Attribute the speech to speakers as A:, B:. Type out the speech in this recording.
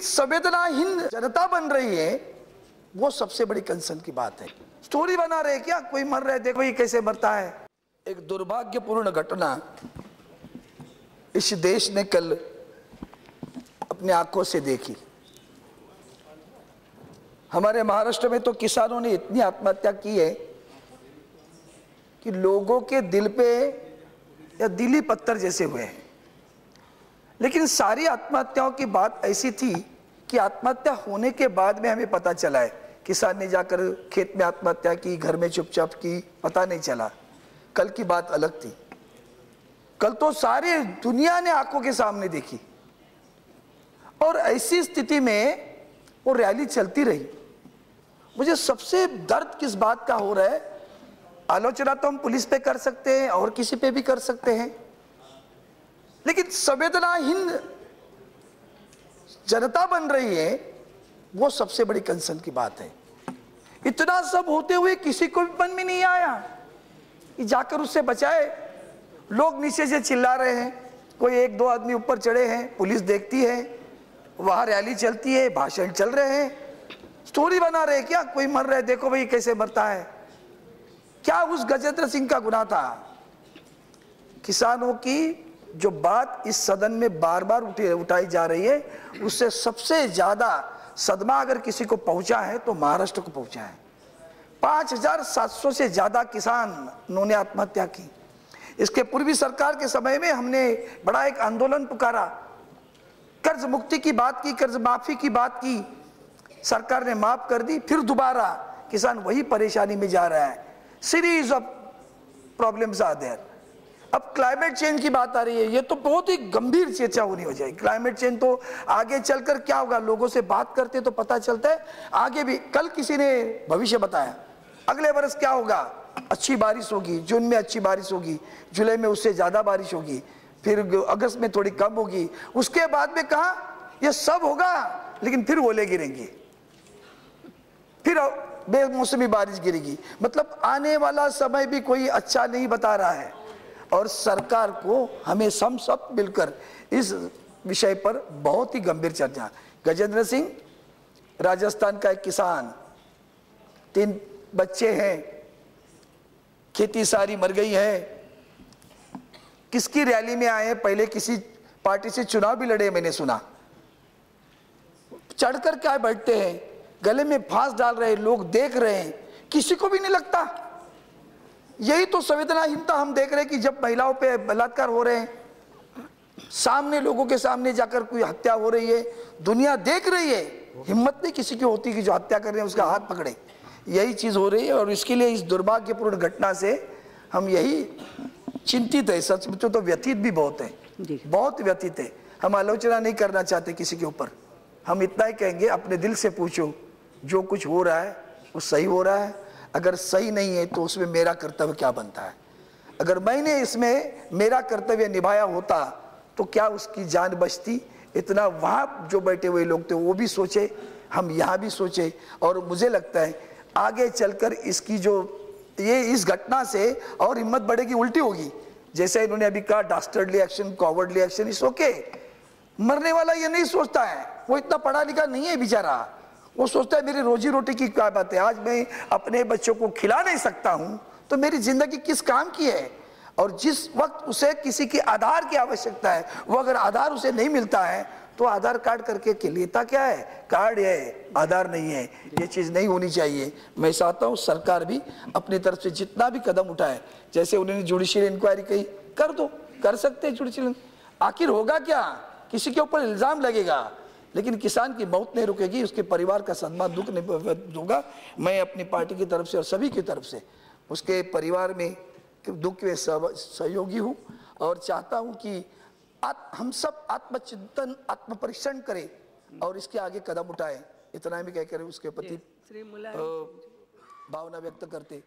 A: संवेदनाहीन जनता बन रही है, वो सबसे बड़ी कंसर्न की बात है। स्टोरी बना रहे क्या, कोई मर रहा है देखो ये कैसे मरता है। एक दुर्भाग्यपूर्ण घटना इस देश ने कल अपनी आंखों से देखी। हमारे महाराष्ट्र में तो किसानों ने इतनी आत्महत्या की है कि लोगों के दिल पे या दिली पत्थर जैसे हुए हैं। लेकिन सारी आत्महत्याओं की बात ऐसी थी कि आत्महत्या होने के बाद में हमें पता चला है, किसान ने जाकर खेत में आत्महत्या की, घर में चुपचाप की, पता नहीं चला। कल की बात अलग थी। कल तो सारी दुनिया ने आंखों के सामने देखी और ऐसी स्थिति में वो रैली चलती रही। मुझे सबसे दर्द किस बात का हो रहा है, आलोचना तो हम पुलिस पे कर सकते हैं और किसी पे भी कर सकते हैं, लेकिन संवेदनाहीन जनता बन रही है, वो सबसे बड़ी कंसर्न की बात है। इतना सब होते हुए किसी को भी मन में नहीं आया कि जाकर उससे बचाए। लोग नीचे से चिल्ला रहे हैं, कोई एक दो आदमी ऊपर चढ़े हैं, पुलिस देखती है, वहां रैली चलती है, भाषण चल रहे हैं, स्टोरी बना रहे क्या, कोई मर रहा है देखो भाई कैसे मरता है। क्या उस गजेंद्र सिंह का गुनाह था? किसानों की जो बात इस सदन में बार बार उठाई जा रही है, उससे सबसे ज्यादा सदमा अगर किसी को पहुंचा है तो महाराष्ट्र को पहुंचा है। 5700 से ज्यादा किसानों ने आत्महत्या की। इसके पूर्वी सरकार के समय में हमने बड़ा एक आंदोलन पुकारा, कर्ज मुक्ति की बात की, कर्ज माफी की बात की, सरकार ने माफ कर दी, फिर दोबारा किसान वही परेशानी में जा रहा है। Series of problems are there. अब क्लाइमेट चेंज की बात आ रही है, ये तो बहुत ही गंभीर चर्चा होनी हो जाएगी। क्लाइमेट चेंज तो आगे चलकर क्या होगा, लोगों से बात करते तो पता चलता है आगे भी। कल किसी ने भविष्य बताया, अगले वर्ष क्या होगा, अच्छी बारिश होगी, जून में अच्छी बारिश होगी, जुलाई में उससे ज्यादा बारिश होगी, फिर अगस्त में थोड़ी कम होगी, उसके बाद में कहा यह सब होगा, लेकिन फिर ओले गिरेंगे, फिर बेमौसमी बारिश गिरेगी। मतलब आने वाला समय भी कोई अच्छा नहीं बता रहा है और सरकार को हमें सब मिलकर इस विषय पर बहुत ही गंभीर चर्चा। गजेंद्र सिंह राजस्थान का एक किसान, 3 बच्चे हैं, खेती सारी मर गई है, किसकी रैली में आए, पहले किसी पार्टी से चुनाव भी लड़े, मैंने सुना, चढ़कर क्या बैठते हैं, गले में फांस डाल रहे, लोग देख रहे हैं, किसी को भी नहीं लगता। यही तो संवेदनाहीनता हम देख रहे हैं कि जब महिलाओं पे बलात्कार हो रहे हैं, सामने लोगों के सामने जाकर कोई हत्या हो रही है, दुनिया देख रही है, हिम्मत नहीं किसी की होती कि जो हत्या कर रहे हैं उसका हाथ पकड़े। यही चीज हो रही है और इसके लिए इस दुर्भाग्यपूर्ण घटना से हम यही चिंतित है, सच में तो व्यथित भी बहुत है, बहुत व्यथित है। हम आलोचना नहीं करना चाहते किसी के ऊपर, हम इतना ही कहेंगे अपने दिल से पूछो जो कुछ हो रहा है वो सही हो रहा है, अगर सही नहीं है तो उसमें मेरा कर्तव्य क्या बनता है। अगर मैंने इसमें मेरा कर्तव्य निभाया होता तो क्या उसकी जान बचती। इतना वहाँ जो बैठे हुए लोग थे वो भी सोचे, हम यहाँ भी सोचे, और मुझे लगता है आगे चलकर इसकी जो ये इस घटना से और हिम्मत बढ़ेगी, उल्टी होगी। जैसे इन्होंने अभी कहा डास्टर्डली एक्शन, कॉवर्डली एक्शन, इस ओके। मरने वाला ये नहीं सोचता है, वो इतना पढ़ा लिखा नहीं है बेचारा, वो सोचता है मेरी रोजी रोटी की क्या बात है, आज मैं अपने बच्चों को खिला नहीं सकता हूं तो मेरी जिंदगी किस काम की है। और जिस वक्त उसे किसी के आधार की आवश्यकता है, वो अगर आधार उसे नहीं मिलता है तो आधार कार्ड करके लेता क्या है, कार्ड है, आधार नहीं है। ये चीज नहीं होनी चाहिए। मैं चाहता हूं सरकार भी अपनी तरफ से जितना भी कदम उठाए, जैसे उन्होंने जुडिशियल इंक्वायरी कही, कर दो, कर सकते हैं जुडिशियल। आखिर होगा क्या, किसी के ऊपर इल्जाम लगेगा लेकिन किसान की मौत नहीं रुकेगी, उसके परिवार का सदमा दुख नहीं दूंगा। मैं अपनी पार्टी की तरफ से और सभी की तरफ से उसके परिवार में दुख में सहयोगी हूँ और चाहता हूँ कि हम सब आत्मचिंतन, आत्मपरीक्षण करें और इसके आगे कदम उठाएं। इतना भी कहकर उसके प्रति भावना व्यक्त करते